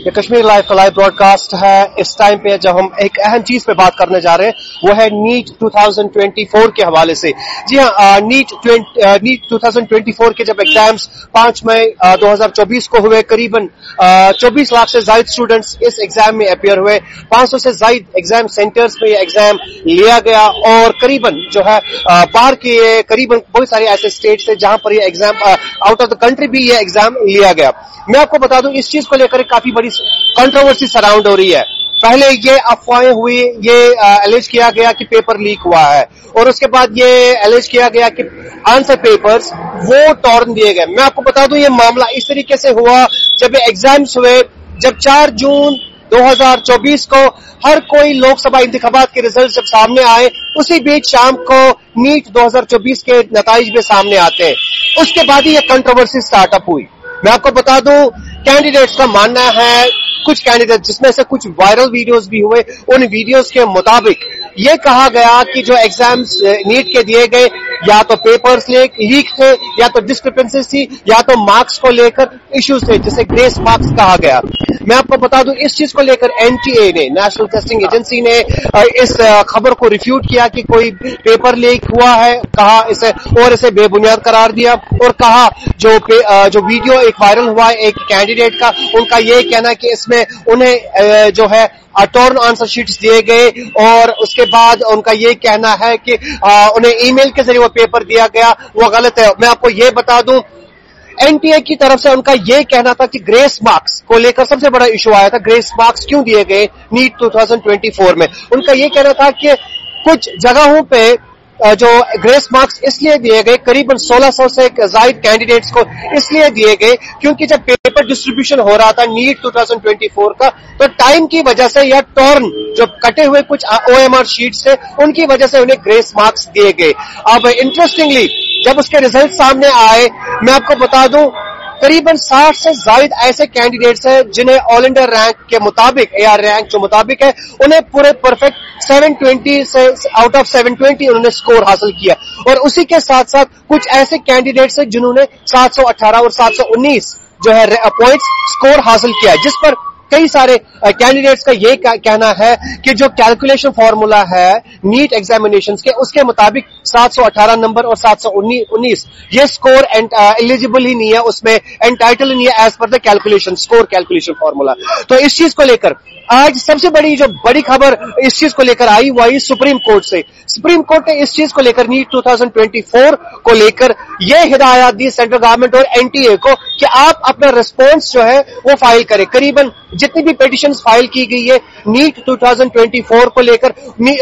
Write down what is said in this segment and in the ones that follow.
ये कश्मीर लाइव का live broadcast है। इस टाइम पे जब हम एक अहम चीज पे बात करने जा रहे हैं वो है नीट 2024 के हवाले से। जी हाँ, नीट 2024 के जब एग्जाम्स 5 मई 2024 को हुए, करीबन 24 लाख से ज्यादा स्टूडेंट्स इस एग्जाम में अपियर हुए। 500 से ज्यादा एग्जाम सेंटर्स में ये एग्जाम लिया गया और करीबन जो है बाहर के करीबन बहुत सारे ऐसे स्टेट्स है जहां पर ये exam out of the country भी ये एग्जाम लिया गया। मैं आपको बता दूं इस चीज को लेकर काफी बड़ी कंट्रोवर्सी सराउंड हो रही है। पहले ये अफवाहें हुई, ये एलिज किया गया कि पेपर लीक हुआ है और उसके बाद ये एलिज किया गया कि आंसर पेपर्स वो टॉर्न दिए गए। मैं आपको बता दूं ये मामला इस तरीके से हुआ जब ये एग्जाम्स हुए, जब 4 जून 2024 को हर कोई लोकसभा इंतखाबात के रिजल्ट जब सामने आए, उसी बीच शाम को नीट 2024 के नताइज भी सामने आते हैं। उसके बाद ही ये कंट्रोवर्सी स्टार्टअप हुई। मैं आपको बता दूं कैंडिडेट्स का मानना है, कुछ कैंडिडेट जिसमें से कुछ वायरल वीडियोस भी हुए, उन वीडियोस के मुताबिक ये कहा गया कि जो एग्जाम्स नीट के दिए गए या तो पेपर्स लीक थे या तो डिस्क्रिपेंसीज थी या तो मार्क्स को लेकर इश्यूज थे जिसे ग्रेस मार्क्स कहा गया। मैं आपको बता दूं इस चीज को लेकर एनटीए ने, नेशनल टेस्टिंग एजेंसी ने इस खबर को रिफ्यूट किया कि कोई पेपर लीक हुआ है, कहा इसे बेबुनियाद करार दिया और कहा जो वीडियो एक वायरल हुआ है एक कैंडिडेट का, उनका ये कहना है कि इसमें उन्हें जो है टॉर्न आंसर शीट्स दिए गए और उसके बाद उनका ये कहना है कि उन्हें ईमेल के जरिए वो पेपर दिया गया, वो गलत है। मैं आपको ये बता दूं एनटीए की तरफ से उनका ये कहना था कि ग्रेस मार्क्स को लेकर सबसे बड़ा इशू आया था। ग्रेस मार्क्स क्यों दिए गए नीट 2024 में? उनका ये कहना था कि कुछ जगहों पे जो ग्रेस मार्क्स इसलिए दिए गए, करीबन 1600 से ज्यादा कैंडिडेट्स को इसलिए दिए गए क्योंकि जब पेपर डिस्ट्रीब्यूशन हो रहा था नीट 2024 का, तो टाइम की वजह से या टॉर्न जो कटे हुए कुछ ओएमआर शीट्स थे उनकी वजह से उन्हें ग्रेस मार्क्स दिए गए। अब इंटरेस्टिंगली जब उसके रिजल्ट सामने आए, मैं आपको बता दूं करीबन 60 से ज्यादा ऐसे कैंडिडेट्स हैं जिन्हें ऑल इंडिया रैंक के मुताबिक, एआर रैंक जो मुताबिक है, उन्हें पूरे परफेक्ट 720 से आउट ऑफ 720 उन्होंने स्कोर हासिल किया और उसी के साथ साथ कुछ ऐसे कैंडिडेट्स हैं जिन्होंने 718 और 719 जो है पॉइंट्स स्कोर हासिल किया, जिस पर कई सारे कैंडिडेट्स का ये कहना है कि जो कैलकुलेशन फॉर्मूला है नीट एग्जामिनेशंस के, उसके मुताबिक 718 नंबर और 719 ये स्कोर एलिजिबल ही नहीं है, उसमें एंटाइटल नहीं है as per the calculation score calculation formula. तो इस चीज को लेकर आज सबसे बड़ी खबर इस चीज को लेकर आई वो आई सुप्रीम कोर्ट से। सुप्रीम कोर्ट ने इस चीज को लेकर नीट 2024 को लेकर ये हिदायत दी सेंट्रल गवर्नमेंट और एनटीए को कि आप अपना रिस्पॉन्स जो है वो फाइल करें। करीबन जितनी भी पिटिशंस फाइल की गई है नीट 2024 को लेकर,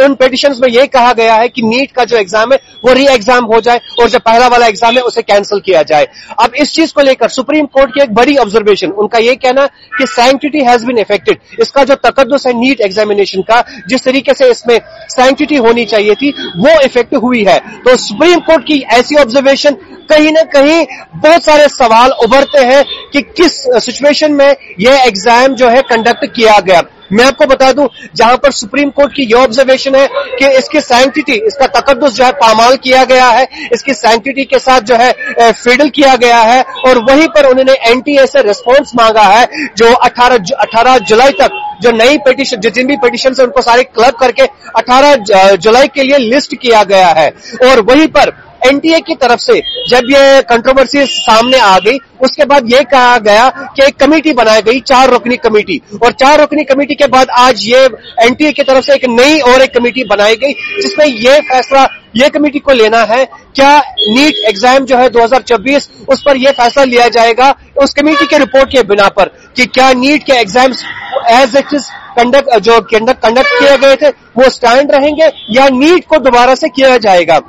उन पिटिशंस में यह कहा गया है कि नीट का जो एग्जाम है वो री एग्जाम हो जाए और जो पहला वाला एग्जाम है उसे कैंसिल किया जाए। अब इस चीज को लेकर सुप्रीम कोर्ट की एक बड़ी ऑब्जर्वेशन, उनका यह कहना कि सैंक्टिटी हैज बीन अफेक्टेड। इसका जो तकद्दुस है नीट एग्जामिनेशन का, जिस तरीके से इसमें सैंक्टिटी होनी चाहिए थी वो इफेक्ट हुई है। तो सुप्रीम कोर्ट की ऐसी ऑब्जर्वेशन कहीं ना कहीं बहुत सारे सवाल उभरते हैं कि किस सिचुएशन में यह एग्जाम जो है कंडक्ट किया गया। मैं आपको बता दूं जहां पर सुप्रीम कोर्ट की यह ऑब्जर्वेशन है कि इसकी सैंक्टिटी, इसका तकद्दुस जो है पामाल किया गया है, इसकी सैंक्टिटी के साथ जो है फिडल किया गया है और वहीं पर उन्होंने एनटीए से रिस्पॉन्स मांगा है जो 18 जुलाई तक जो नई पिटिशन, जितनी भी पिटिशन है उनको सारे क्लब करके 18 जुलाई के लिए लिस्ट किया गया है। और वहीं पर एनटीए की तरफ से जब ये कंट्रोवर्सी सामने आ गई उसके बाद ये कहा गया कि एक कमेटी बनाई गई, 4 रुकनी कमेटी, और 4 रुकनी कमेटी के बाद आज ये एनटीए की तरफ से एक नई और एक कमेटी बनाई गई जिसमें ये फैसला ये कमेटी को लेना है क्या नीट एग्जाम जो है 2024 उस पर यह फैसला लिया जाएगा उस कमेटी के रिपोर्ट के बिना पर कि क्या नीट के exams as it is conduct किए गए थे वो स्टैंड रहेंगे या नीट को दोबारा से किया जाएगा।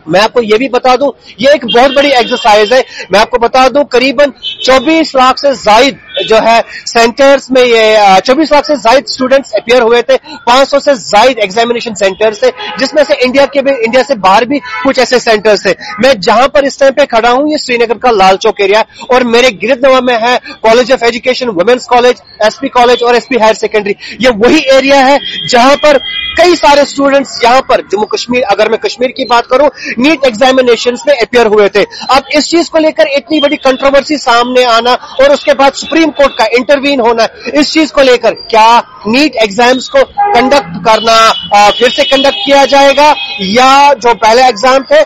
मैं आपको ये भी बता दूं ये एक बहुत बड़ी एक्सरसाइज है। मैं आपको बता दूं करीबन 24 लाख से ज्यादा जो है सेंटर्स में ये 24 लाख से ज्यादा स्टूडेंट्स अपियर हुए थे, 500 से ज्यादा एग्जामिनेशन सेंटर्स थे जिसमें से इंडिया से बाहर भी कुछ ऐसे सेंटर्स थे। मैं जहां पर इस टाइम पे खड़ा हूं ये श्रीनगर का लाल चौक एरिया और मेरे गिरदनवा में है college of education, women's college, SP college और एसपी हायर सेकेंडरी। ये वही एरिया है जहां पर कई सारे स्टूडेंट्स यहां पर जम्मू कश्मीर, अगर मैं कश्मीर की बात करूं, नीट एग्जामिनेशंस में अपियर हुए थे। अब इस चीज को लेकर इतनी बड़ी कंट्रोवर्सी सामने आना और उसके बाद सुप्रीम सुप्रीम कोर्ट का इंटरवीन होना इस चीज को लेकर, क्या नीट एग्जाम्स को कंडक्ट करना फिर से कंडक्ट किया जाएगा या जो पहले एग्जाम थे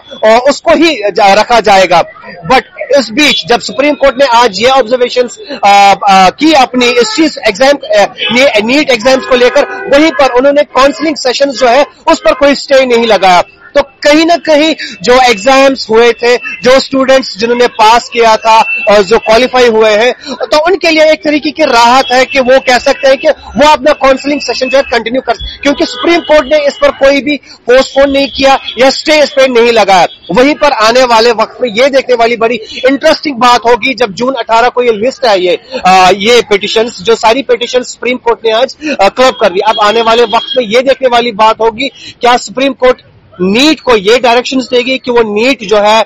उसको ही रखा जाएगा। बट इस बीच जब सुप्रीम कोर्ट ने आज ये ऑब्जर्वेशंस की अपनी इस चीज एग्जाम नीट एग्जाम्स को लेकर, वहीं पर उन्होंने काउंसलिंग सेशंस जो है उस पर कोई स्टे नहीं लगाया। तो कहीं ना कहीं जो एग्जाम्स हुए थे, जो स्टूडेंट्स जिन्होंने पास किया था और जो क्वालिफाई हुए हैं, तो उनके लिए एक तरीके की राहत है कि वो कह सकते हैं कि वो अपना काउंसलिंग सेशन जो है कंटिन्यू कर, क्योंकि सुप्रीम कोर्ट ने इस पर कोई भी पोस्टपोन नहीं किया या स्टे इस पर नहीं लगाया। वहीं पर आने वाले वक्त में ये देखने वाली बड़ी इंटरेस्टिंग बात होगी जब जून 18 को ये लिस्ट है, ये पिटिशंस, जो सारी पिटिशन सुप्रीम कोर्ट ने आज क्लब कर दी। अब आने वाले वक्त में ये देखने वाली बात होगी क्या सुप्रीम कोर्ट नीट को ये डायरेक्शंस देगी कि वो नीट जो है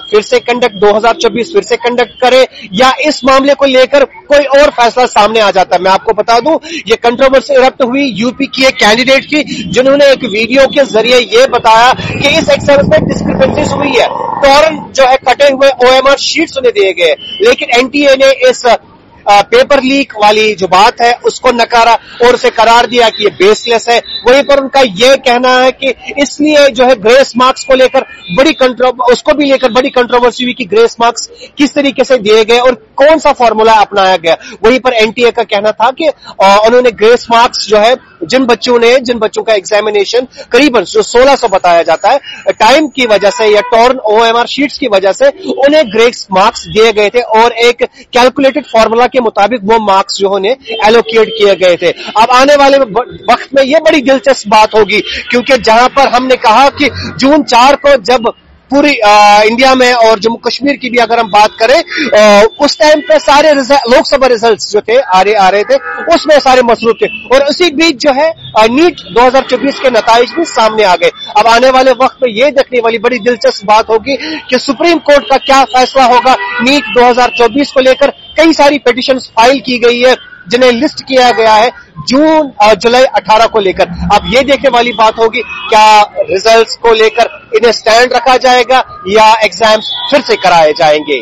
फिर से कंडक्ट 2024 फिर से कंडक्ट करे, या इस मामले को लेकर कोई और फैसला सामने आ जाता है। मैं आपको बता दूं, ये कंट्रोवर्सी इरप्ट हुई यूपी की एक कैंडिडेट की, जिन्होंने एक वीडियो के जरिए ये बताया कि इस एग्जाम में डिस्क्रिपेंसीज हुई है, टॉरन जो है कटे हुए OMR शीट्स उन्हें दिए गए, लेकिन एनटीए ने इस पेपर लीक वाली जो बात है उसको नकारा और उसे करार दिया कि ये बेसलेस है। वहीं पर उनका ये कहना है कि इसलिए जो है ग्रेस मार्क्स को लेकर उसको भी लेकर बड़ी कंट्रोवर्सी हुई कि ग्रेस मार्क्स किस तरीके से दिए गए और कौन सा फॉर्मूला अपनाया गया। वहीं पर एनटीए का कहना था कि उन्होंने ग्रेस मार्क्स जो है जिन बच्चों का एग्जामिनेशन करीबन जो 1600 बताया जाता है, टाइम की वजह से या टॉर्न OMR शीट्स की वजह से उन्हें ग्रेस मार्क्स दिए गए थे और एक कैलकुलेटेड फॉर्मूला के मुताबिक वो मार्क्स जो उन्हें एलोकेट किए गए थे। अब आने वाले वक्त में ये बड़ी दिलचस्प बात होगी, क्योंकि जहां पर हमने कहा कि जून 4 को जब पूरी इंडिया में और जम्मू कश्मीर की भी अगर हम बात करें, उस टाइम पे सारे लोकसभा रिजल्ट्स जो थे आ रहे थे, उसमें सारे मसरूफ थे और उसी बीच जो है नीट 2024 के नताइज भी सामने आ गए। अब आने वाले वक्त में ये देखने वाली बड़ी दिलचस्प बात होगी कि सुप्रीम कोर्ट का क्या फैसला होगा नीट 2024 को लेकर। कई सारी पिटिशंस फाइल की गई है जिन्हें लिस्ट किया गया है जून और जुलाई 18 को लेकर। अब ये देखने वाली बात होगी क्या रिजल्ट्स को लेकर इन्हें स्टैंड रखा जाएगा या एग्जाम्स फिर से कराए जाएंगे।